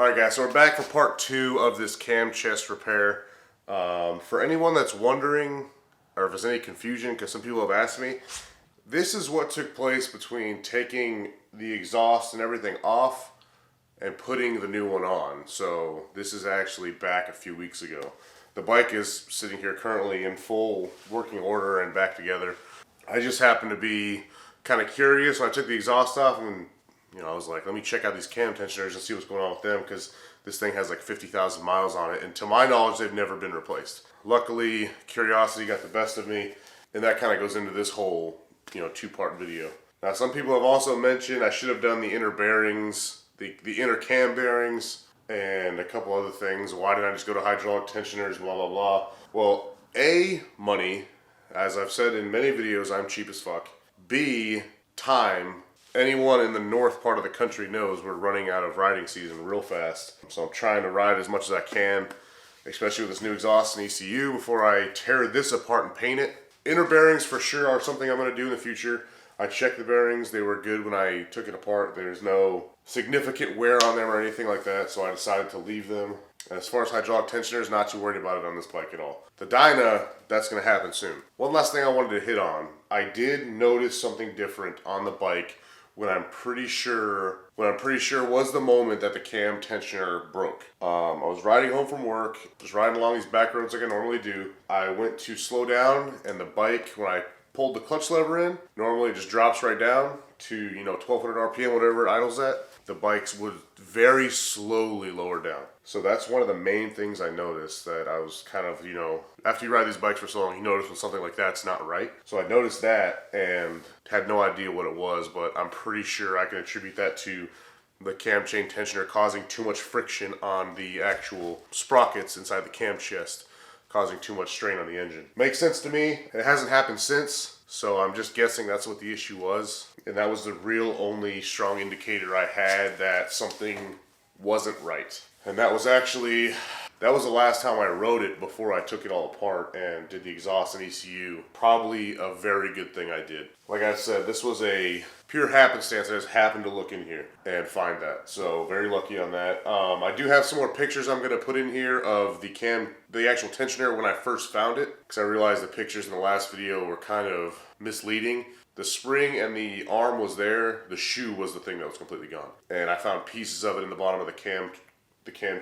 Alright guys, so we're back for part 2 of this cam chest repair. For anyone that's wondering, or if there's any confusion, because some people have asked me, this is what took place between taking the exhaust and everything off and putting the new one on. So this is actually back a few weeks ago. The bike is sitting here currently in full working order and back together. I just happened to be kind of curious, so I took the exhaust off and I was like, let me check out these cam tensioners and see what's going on with them, because this thing has like 50,000 miles on it, and to my knowledge, they've never been replaced. Luckily, curiosity got the best of me, and that kind of goes into this whole, two-part video. Now, some people have also mentioned I should have done the inner bearings, the inner cam bearings, and a couple other things. Why didn't I just go to hydraulic tensioners, blah, blah, blah. Well, A, money. As I've said in many videos, I'm cheap as fuck. B, time. Anyone in the north part of the country knows we're running out of riding season real fast. So I'm trying to ride as much as I can, especially with this new exhaust and ECU, before I tear this apart and paint it. Inner bearings for sure are something I'm going to do in the future. I checked the bearings. They were good when I took it apart. There's no significant wear on them or anything like that, so I decided to leave them. As far as hydraulic tensioners, not too worried about it on this bike at all. The Dyna, that's going to happen soon. One last thing I wanted to hit on. I did notice something different on the bike when I'm pretty sure was the moment that the cam tensioner broke. I was riding home from work, just riding along these back roads like I normally do. I went to slow down, and the bike, when I pulled the clutch lever in, normally it just drops right down to 1200 RPM, whatever it idles at. The bikes would very slowly lower down. So that's one of the main things I noticed, that I was kind of, after you ride these bikes for so long, you notice when something like that's not right. So I noticed that and had no idea what it was, but I'm pretty sure I can attribute that to the cam chain tensioner causing too much friction on the actual sprockets inside the cam chest, causing too much strain on the engine. Makes sense to me. It hasn't happened since, so I'm just guessing that's what the issue was. And that was the real only strong indicator I had that something wasn't right. And that was the last time I rode it before I took it all apart and did the exhaust and ECU. Probably a very good thing I did. Like I said, this was a pure happenstance. I just happened to look in here and find that. So very lucky on that. I do have some more pictures I'm going to put in here of the actual tensioner when I first found it, because I realized the pictures in the last video were kind of misleading. The spring and the arm was there. The shoe was the thing that was completely gone. And I found pieces of it in the bottom of the cam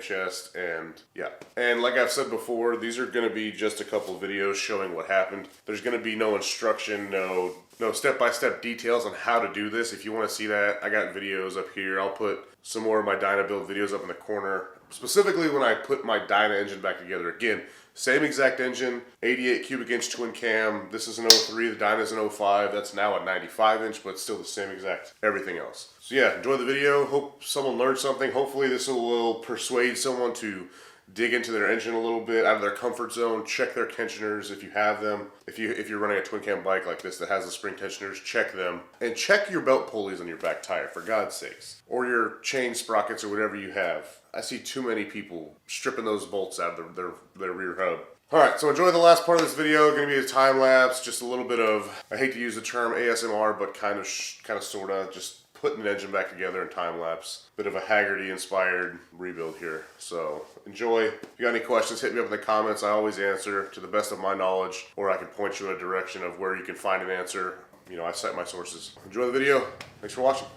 chest, and yeah. And like I've said before, these are going to be just a couple of videos showing what happened. There's going to be no instruction, no step-by-step details on how to do this. If you want to see that, I got videos up here. I'll put some more of my Dyna build videos up in the corner, specifically when I put my Dyna engine back together. Again, same exact engine, 88 cubic inch twin cam. This is an 03, the Dyna's an 05. That's now a 95 inch, but still the same exact everything else. So yeah, enjoy the video. Hope someone learned something. Hopefully this will persuade someone to dig into their engine a little bit, out of their comfort zone. Check their tensioners if you have them. If you're running a twin cam bike like this that has the spring tensioners, check them. And check your belt pulleys on your back tire, for God's sakes. Or your chain sprockets or whatever you have. I see too many people stripping those bolts out of their rear hub. Alright, so enjoy the last part of this video. Going to be a time lapse, just a little bit of, I hate to use the term ASMR, but kind of sorta, just putting the engine back together in time lapse. Bit of a Haggerty inspired rebuild here. So enjoy. If you got any questions, hit me up in the comments. I always answer to the best of my knowledge, or I can point you in a direction of where you can find an answer. I cite my sources. Enjoy the video. Thanks for watching.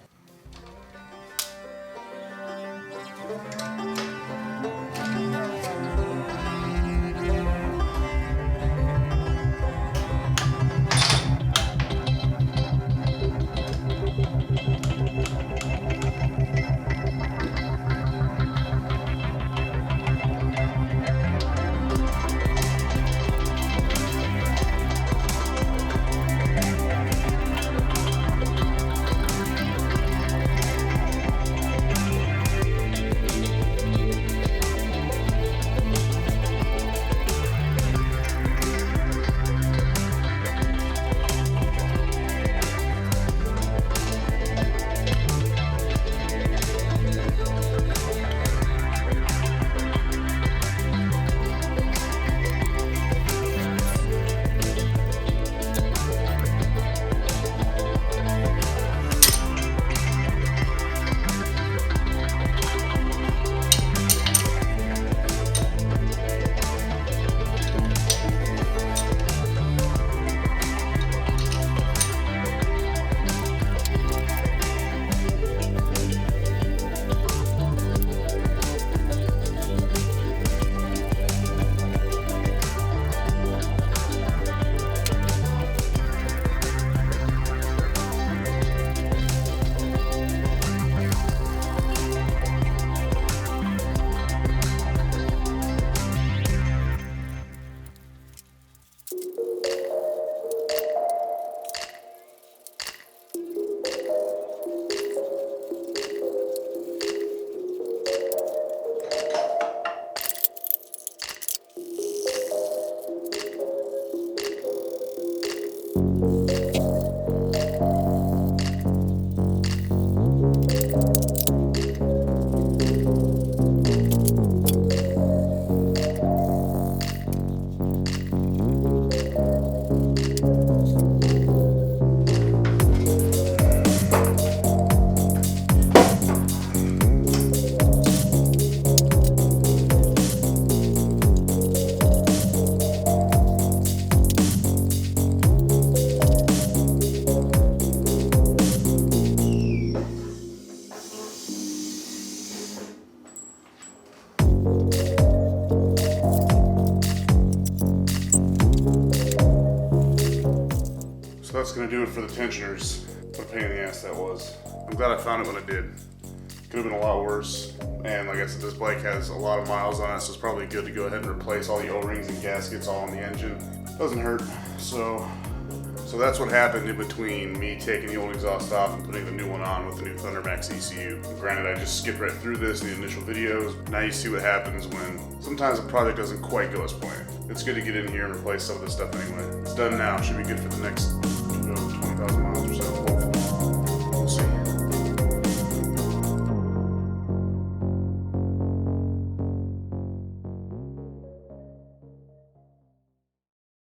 gonna do it for the tensioners. What a pain in the ass that was. I'm glad I found it when I did. Could have been a lot worse. And like I said, this bike has a lot of miles on it, so it's probably good to go ahead and replace all the O-rings and gaskets all on the engine. Doesn't hurt. So that's what happened in between me taking the old exhaust off and putting the new one on with the new Thundermax ECU. Granted, I just skipped right through this in the initial videos. Now you see what happens when sometimes a project doesn't quite go as planned. It's good to get in here and replace some of this stuff anyway. It's done now. Should be good for the next 20,000 miles or so.